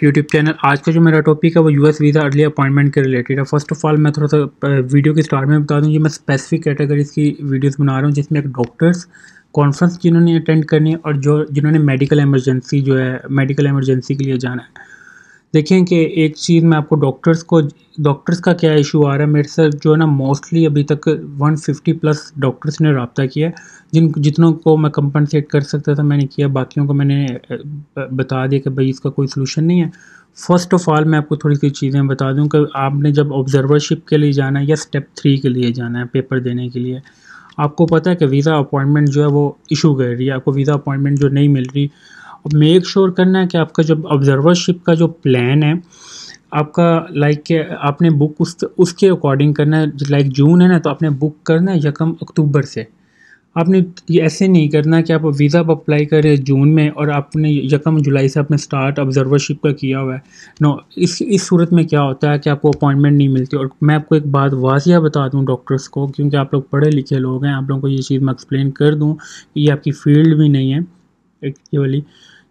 YouTube channel. आज का जो मेरा टॉपिक है वो यूएस वीज़ा अर्ली अपॉइंटमेंट के रिलेटेड है। फर्स्ट ऑफ ऑल मैं थोड़ा सा वीडियो के स्टार्ट में बता दूं, ये मैं स्पेसिफिक कैटेगरीज की वीडियोस बना रहा हूं जिसमें एक डॉक्टर्स कॉन्फ्रेंस जिन्होंने अटेंड करनी है और जिन्होंने मेडिकल इमरजेंसी मेडिकल इमरजेंसी के लिए जाना है। देखें कि एक चीज़ मैं आपको डॉक्टर्स का क्या इशू आ रहा है। मेरे साथ जो है ना मोस्टली अभी तक 150 प्लस डॉक्टर्स ने रब्ता किया है। जितनों को मैं कंपनसेट कर सकता था मैंने किया, बाकियों को मैंने बता दिया कि भाई इसका कोई सलूशन नहीं है। फ़र्स्ट ऑफ़ ऑल मैं आपको थोड़ी सी चीज़ें बता दूं कि आपने जब ऑब्जर्वरशिप के लिए जाना है या स्टेप 3 के लिए जाना है पेपर देने के लिए, आपको पता है कि वीज़ा अपॉइंटमेंट जो है वो इशू कर रही है, आपको वीज़ा अपॉइंटमेंट जो नहीं मिल रही। मेक श्योर करना है कि आपका जब ऑब्जर्वरशिप का जो प्लान है आपका आपने बुक उसके अकॉर्डिंग करना है। लाइक जून है ना, तो आपने बुक करना है 1 अक्टूबर से। आपने ये ऐसे नहीं करना कि आप वीज़ा अप्लाई करें जून में और आपने 1 जुलाई से आपने स्टार्ट ऑब्जर्वरशिप का किया हुआ है। नो, इस सूरत में क्या होता है कि आपको अपॉइंटमेंट नहीं मिलती। और मैं आपको एक बात वाज़िया बता दूं डॉक्टर्स को, क्योंकि आप लोग पढ़े लिखे लोग हैं, आप लोगों को ये चीज़ मैं एक्सप्लेन कर दूं कि ये आपकी फील्ड भी नहीं है ये वाली,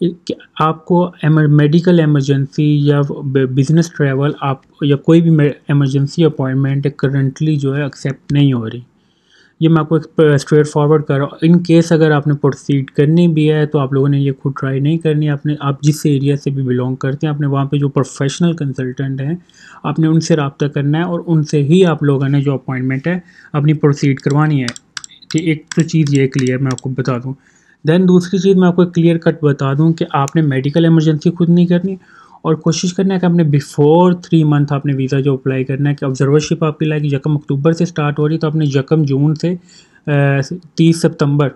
कि आपको मेडिकल इमरजेंसी या बिज़नेस ट्रैवल आप या कोई भी इमरजेंसी अपॉइंटमेंट करंटली जो है एक्सेप्ट नहीं हो रही। ये मैं आपको स्ट्रेट फॉरवर्ड कर रहा हूँ। इन केस अगर आपने प्रोसीड करनी भी है तो आप लोगों ने ये खुद ट्राई नहीं करनी है। आप जिस एरिया से भी बिलोंग करते हैं, आपने वहाँ पे जो प्रोफेशनल कंसल्टेंट हैं आपने उनसे रब्ता करना है और उनसे ही आप लोगों ने जो अपॉइंटमेंट है अपनी प्रोसीड करवानी है। ठीक, एक तो चीज़ ये क्लियर मैं आपको बता दूँ। देन दूसरी चीज़ मैं आपको क्लियर कट बता दूं कि आपने मेडिकल इमरजेंसी खुद नहीं करनी और कोशिश करना है कि आपने बिफोर 3 मंथ आपने वीज़ा जो अप्लाई करना है। कि ऑब्जर्वरशिप आपकी लाइक 1 अक्टूबर से स्टार्ट हो रही है, तो आपने 1 जून से 30 सितंबर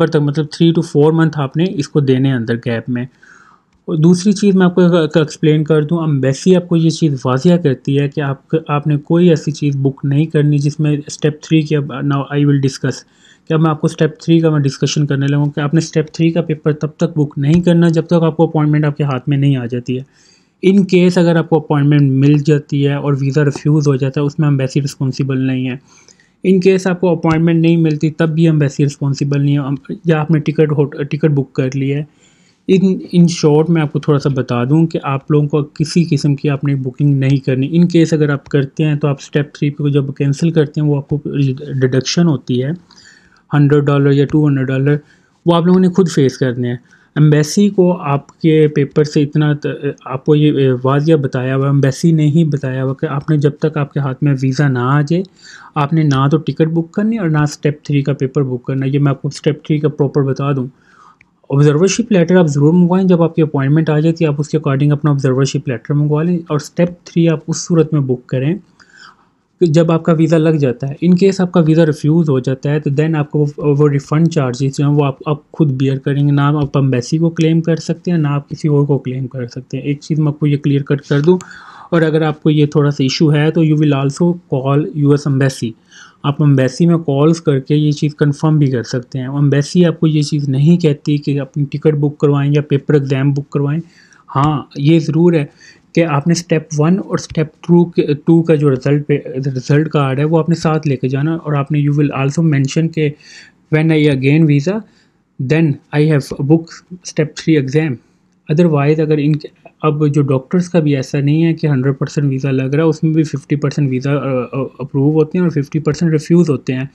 तक मतलब 3 to 4 मंथ आपने इसको देने अंदर गैप में। और दूसरी चीज़ मैं आपको एक्सप्लेन कर दूं, एम्बेसी आपको ये चीज़ वाज़िया करती है कि आपने कोई ऐसी चीज़ बुक नहीं करनी जिसमें स्टेप 3 की। अब नाउ आई विल डिस्कस, क्या मैं आपको स्टेप 3 का मैं डिस्कशन करने लगा कि आपने स्टेप 3 का पेपर तब तक बुक नहीं करना जब तक आपको अपॉइंटमेंट आपके हाथ में नहीं आ जाती है। इन केस अगर आपको अपॉइंटमेंट मिल जाती है और वीज़ा रिफ्यूज़ हो जाता है, उसमें एम्बेसी रिस्पॉन्सिबल नहीं है। इन केस आपको अपॉइंटमेंट नहीं मिलती तब भी एम्बेसी रिस्पॉन्सिबल नहीं है, या आपने टिकट बुक कर ली है। इन शॉर्ट मैं आपको थोड़ा सा बता दूं कि आप लोगों को किसी किस्म की आपने बुकिंग नहीं करनी। इन केस अगर आप करते हैं तो आप स्टेप 3 पे जब कैंसिल करते हैं वो आपको डिडक्शन होती है $100 या $200, वो आप लोगों ने खुद फेस करने हैं। एम्बेसी को आपके पेपर से इतना आपको ये वाज़िया बताया हुआ, एम्बेसी ने ही बताया हुआ कि आपने जब तक आपके हाथ में वीज़ा ना आ जाए आपने ना तो टिकट बुक करनी और ना स्टेप 3 का पेपर बुक करना। ये मैं आपको स्टेप 3 का प्रॉपर बता दूँ। ऑब्जर्वरशिप लेटर आप ज़रूर मंगवाएं, जब आपकी अपॉइंटमेंट आ जाती है आप उसके अकॉर्डिंग अपना ऑब्जर्वरशिप लेटर मंगवा लें। और स्टेप 3 आप उस सूरत में बुक करें कि जब आपका वीज़ा लग जाता है। इन केस आपका वीज़ा रिफ्यूज़ हो जाता है तो देन आपको वो रिफ़ंड चार्जेस जो हैं वो आप खुद बियर करेंगे। ना आप एम्बेसी को क्लेम कर सकते हैं ना आप किसी और को क्लेम कर सकते हैं। एक चीज़ मैं आपको ये क्लियर कट कर दूँ, और अगर आपको ये थोड़ा सा इशू है तो you will also call US embassy. आप एम्बेसी में कॉल्स करके ये चीज़ कंफर्म भी कर सकते हैं। एम्बेसी आपको ये चीज़ नहीं कहती कि अपनी टिकट बुक करवाएं या पेपर एग्ज़ाम बुक करवाएं। हाँ, ये ज़रूर है कि आपने स्टेप 1 और स्टेप 2 का जो रिज़ल्ट कार्ड है वो आपने साथ लेके जाना। और आपने यू विल आल्सो मेंशन के when I again visa then I have book step 3 exam. Otherwise अगर अब जो डॉक्टर्स का भी ऐसा नहीं है कि 100% वीज़ा लग रहा है, उसमें भी 50% वीज़ा अप्रूव होते हैं और 50% रिफ्यूज़ होते हैं।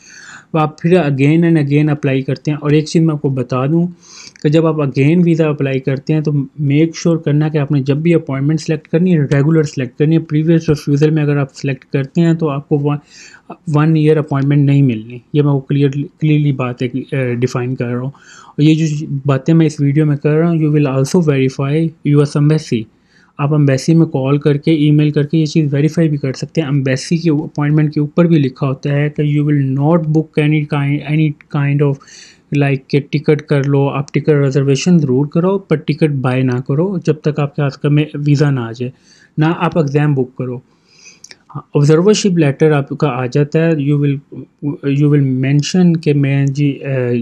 तो आप फिर अगेन एंड अगेन अप्लाई करते हैं। और एक चीज़ मैं आपको बता दूं कि जब आप अगेन वीज़ा अप्लाई करते हैं तो मेक श्योर करना कि आपने जब भी अपॉइंटमेंट सेलेक्ट करनी है रेगुलर सेलेक्ट करनी है। प्रीवियस रिफ्यूज़ल में अगर आप सेलेक्ट करते हैं तो आपको 1 ईयर अपॉइंटमेंट नहीं मिलनी। ये मैं वो क्लियरली बात है डिफ़ाइन कर रहा हूँ। और ये जो बातें मैं इस वीडियो में कर रहा हूँ you will also verify US embassy. आप एम्बेसी में कॉल करके ईमेल करके ये चीज़ वेरीफाई भी कर सकते हैं। एम्बेसी के अपॉइंटमेंट के ऊपर भी लिखा होता है कि you will not book any kind of like के टिकट कर लो, आप टिकट रिजर्वेशन ज़रूर करो पर टिकट बाय ना करो जब तक आपके हाथ में वीज़ा ना आ जाए, ना आप एग्ज़ाम बुक करो। ऑब्जर्वरशिप लेटर आपका आ जाता है, यू विल मेंशन कि मैं जी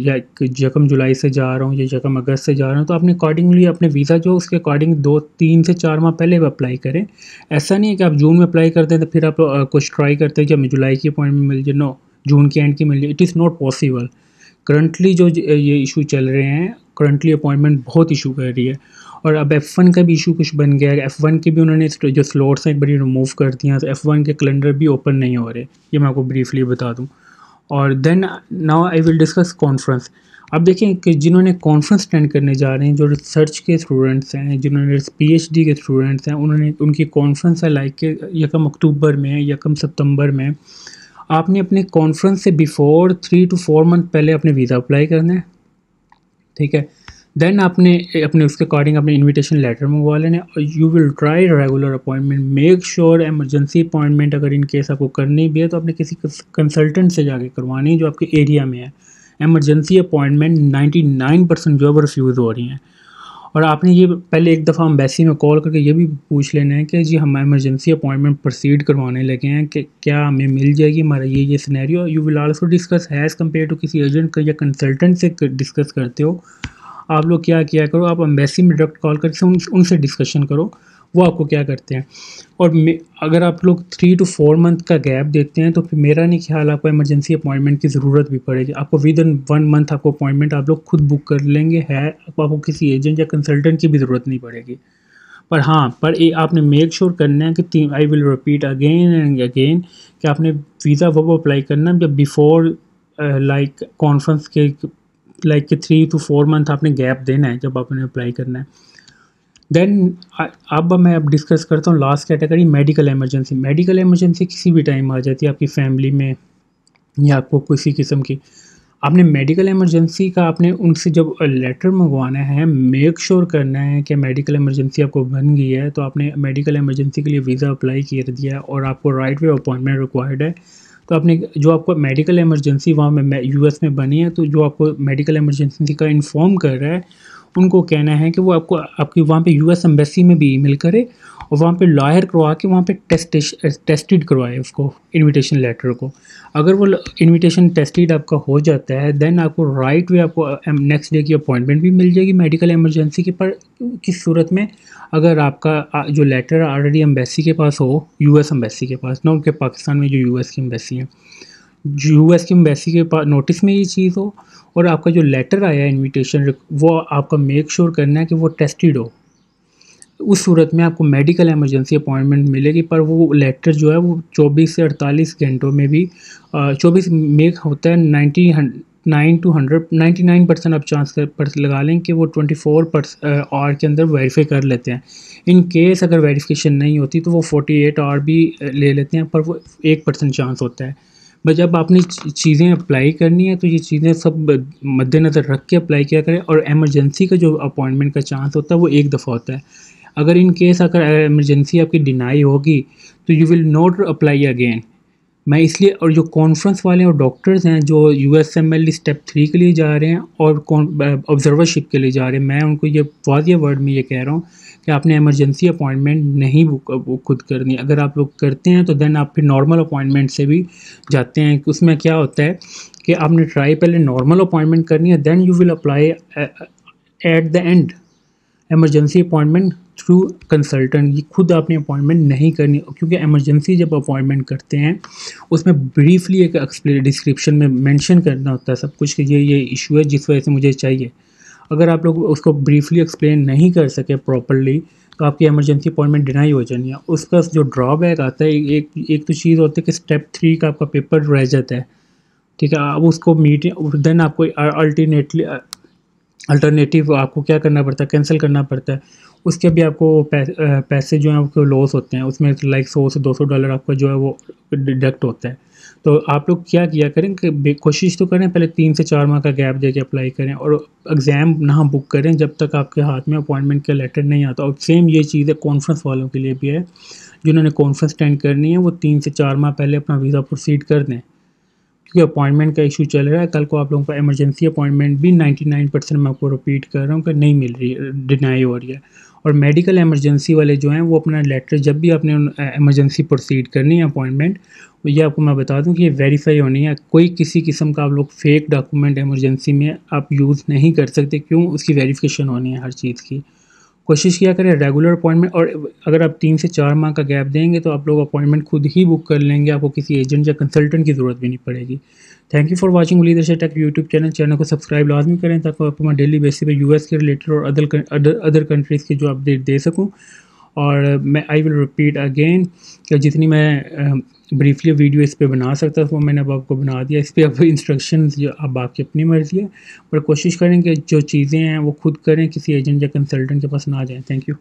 या 1 जुलाई से जा रहा हूँ या 1 अगस्त से जा रहा हूँ। तो आपने अकॉर्डिंगली अपने वीज़ा जो उसके अकॉर्डिंग 2-3 से 4 माह पहले अप्लाई करें। ऐसा नहीं है कि आप जून में अप्लाई करते हैं तो फिर आप कुछ ट्राई करते हैं कि हमें जुलाई की अपॉइंटमेंट मिल जाए। नो, जून के एंड की मिल जाए, it is not possible. Currently जो ये इशू चल रहे हैं, करंटली अपॉइंटमेंट बहुत इशू कर रही है। और अब F1 का भी इशू कुछ बन गया है। F1 के भी उन्होंने जो स्लॉट्स हैं एक बारी रिमूव कर दिया, तो F1 के कैलेंडर भी ओपन नहीं हो रहे, ये मैं आपको ब्रीफली बता दूं। और then now I will discuss conference. अब देखें कि जिन्होंने कॉन्फ्रेंस अटेंड करने जा रहे हैं, जो रिसर्च के स्टूडेंट्स हैं, जिन्होंने PhD के स्टूडेंट्स हैं, उन्होंने उनकी कॉन्फ्रेंस है लाइक के यकम अक्टूबर में, यकम सितंबर में। आपने अपने कॉन्फ्रेंस से बिफोर 3 to 4 मंथ पहले अपने वीज़ा अप्लाई करना है, ठीक है। देन आपने अपने उसके अकॉर्डिंग अपने इनविटेशन लेटर मंगवा लेना और you will try regular appointment. Make sure emergency appointment अगर इन केस आपको करनी भी है तो आपने किसी कंसल्टेंट से जाके करवानी है जो आपके एरिया में है। एमरजेंसी अपॉइंटमेंट 99% जो है वो रिफ्यूज़ हो रही हैं। और आपने ये पहले एक दफ़ा एम्बेसी में कॉल करके ये भी पूछ लेना है कि जी हम एमरजेंसी अपॉइंटमेंट प्रोसीड करवाने लगे हैं कि क्या हमें मिल जाएगी, हमारा ये scenario. You will also discuss as compare to किसी एजेंट या कंसल्टेंट से डिस्कस करते हो। आप लोग क्या किया करो, आप एम्बेसी में डायरेक्ट कॉल करके उनसे डिस्कशन करो वो आपको क्या करते हैं। और अगर आप लोग 3 to 4 मंथ का गैप देते हैं तो फिर मेरा नहीं ख्याल आपको एमरजेंसी अपॉइंटमेंट की ज़रूरत भी पड़ेगी। आपको विद इन 1 मंथ आपको अपॉइंटमेंट आप लोग खुद बुक कर लेंगे, है आपको किसी एजेंट या कंसल्टेंट की भी ज़रूरत नहीं पड़ेगी। पर हाँ, आपने मेक श्योर करना है कि I will repeat again and again कि आपने वीज़ा वो अप्लाई करना है जब बिफोर लाइक कॉन्फ्रेंस के लाइक कि 3 to 4 मंथ आपने गैप देना है जब आपने अप्लाई करना है। देन अब मैं डिस्कस करता हूँ last category, medical emergency. Medical emergency किसी भी टाइम आ जाती है आपकी फैमिली में या आपको किसी किस्म की। आपने मेडिकल एमरजेंसी का आपने उनसे जब लेटर मंगवाना है, मेक श्योर करना है कि मेडिकल एमरजेंसी आपको बन गई है तो आपने मेडिकल एमरजेंसी के लिए वीज़ा अप्लाई कर दिया है और आपको राइट वे अपॉइंटमेंट रिक्वायर्ड है। तो आपने जो आपको मेडिकल एमरजेंसी वहाँ में US में बनी है, तो जो आपको मेडिकल एमरजेंसी का इन्फॉर्म कर रहा है उनको कहना है कि वो आपको आपकी वहाँ पे US एम्बेसी में भी ईमेल करे और वहाँ पे लॉयर करवा के वहाँ पे टेस्टेड करवाए उसको इनविटेशन लेटर को। अगर वो इनविटेशन टेस्टेड आपका हो जाता है देन आपको राइट वे आपको नेक्स्ट डे की अपॉइंटमेंट भी मिल जाएगी मेडिकल एमरजेंसी के। पर किस सूरत में, अगर आपका जो लेटर ऑलरेडी एम्बेसी के पास हो, US एम्बेसी के पास, ना उनके पाकिस्तान में जो US की एम्बेसी है, US की एम्बेसी के पास नोटिस में ये चीज़ हो और आपका जो लेटर आया है इनविटेशन वो आपका मेक श्योर करना है कि वो टेस्टेड हो। उस सूरत में आपको मेडिकल एमरजेंसी अपॉइंटमेंट मिलेगी। पर वो लेटर जो है वो 24 से 48 घंटों में भी 24 मेक होता है 99% आप चांस पर लगा लें कि वो 24 आवर के अंदर वेरीफाई कर लेते हैं। इन केस अगर वेरिफिकेशन नहीं होती तो वो 48 आवर भी ले लेते हैं, पर वो 1% चांस होता है। बस जब आपने चीज़ें अप्लाई करनी है तो ये चीज़ें सब मद्देनज़र रख के अप्लाई किया करें। और एमरजेंसी का जो अपॉइंटमेंट का चांस होता है वो एक दफ़ा होता है। अगर इन केस अगर एमरजेंसी आपकी डिनाई होगी तो you will not apply again. मैं इसलिए, और जो कॉन्फ्रेंस वाले और डॉक्टर्स हैं जो USMLE स्टेप 3 के लिए जा रहे हैं और ऑब्जर्वरशिप के लिए जा रहे हैं, मैं उनको ये वाज़िया वर्ड में ये कह रहा हूँ कि आपने एमरजेंसी अपॉइंटमेंट नहीं बुक खुद करनी। अगर आप लोग करते हैं तो देन आप फिर नॉर्मल अपॉइंटमेंट से भी जाते हैं। उसमें क्या होता है कि आपने ट्राई पहले नॉर्मल अपॉइंटमेंट करनी है, then you will apply at the end emergency appointment through consultant. ये खुद आपने अपॉइंटमेंट नहीं करनी, क्योंकि एमरजेंसी जब अपॉइंटमेंट करते हैं उसमें ब्रीफली एक डिस्क्रिप्शन में मेंशन करना होता है सब कुछ कि ये इशू है जिस वजह से मुझे चाहिए। अगर आप लोग उसको ब्रीफली एक्सप्लेन नहीं कर सके प्रॉपर्ली तो आपकी एमरजेंसी अपॉइंटमेंट डिनाई हो जानी है। उसका जो ड्रॉबैक आता है, एक तो चीज़ होती है कि स्टेप 3 का आपका पेपर रह जाता है, ठीक है। अब उसको मीटिंग देन आपको अल्टरनेटिव आपको क्या करना पड़ता है, कैंसिल करना पड़ता है। उसके भी आपको पैसे जो हैं आपको लॉस होते हैं, उसमें लाइक $100 से $200 आपका जो है वो डिडक्ट होता है। तो आप लोग क्या किया करें कि कोशिश तो करें पहले 3 से 4 माह का गैप दे के अप्लाई करें और एग्ज़ाम ना बुक करें जब तक आपके हाथ में अपॉइंटमेंट का लेटर नहीं आता। और सेम ये चीज़ है कॉन्फ्रेंस वालों के लिए भी है, जिन्होंने कॉन्फ्रेंस अटेंड करनी है वो 3 से 4 माह पहले अपना वीज़ा प्रोसीड कर दें, क्योंकि अपॉइंटमेंट का इशू चल रहा है। कल को आप लोगों का एमरजेंसी अपॉइंटमेंट भी 99% मैं आपको रिपीट कर रहा हूँ कि नहीं मिल रही है, डिनाई हो रही है। और मेडिकल एमरजेंसी वाले जो हैं वो अपना लेटर जब भी आपने एमरजेंसी प्रोसीड करनी है अपॉइंटमेंट, ये आपको मैं बता दूं कि ये वेरीफाई होनी है। कोई किसी किस्म का आप लोग फेक डॉक्यूमेंट एमरजेंसी में आप यूज़ नहीं कर सकते। क्यों? उसकी वेरिफिकेशन होनी है हर चीज़ की। कोशिश किया करें रेगुलर अपॉइंटमेंट, और अगर आप 3 से 4 माह का गैप देंगे तो आप लोग अपॉइंटमेंट खुद ही बुक कर लेंगे, आपको किसी एजेंट या कंसल्टेंट की ज़रूरत भी नहीं पड़ेगी। थैंक यू फॉर वाचिंग वली दर्शक टेक यूट्यूब चैनल को सब्सक्राइब लाजमी करें ताकि आपको मैं डेली बेसिस पे यूएस के रिलेटेड और अदर कंट्रीज़ की जो अपडेट दे सकूँ। और मैं आई विल रिपीट अगेन कि जितनी मैं ब्रीफली वीडियो इस पे बना सकता था वो मैंने अब आपको बना दिया। इस पे अब इंस्ट्रक्शंस जो अब आपकी अपनी मर्ज़ी है, पर कोशिश करें कि जो चीज़ें हैं वो खुद करें, किसी एजेंट या कंसल्टेंट के पास ना जाएं। Thank you.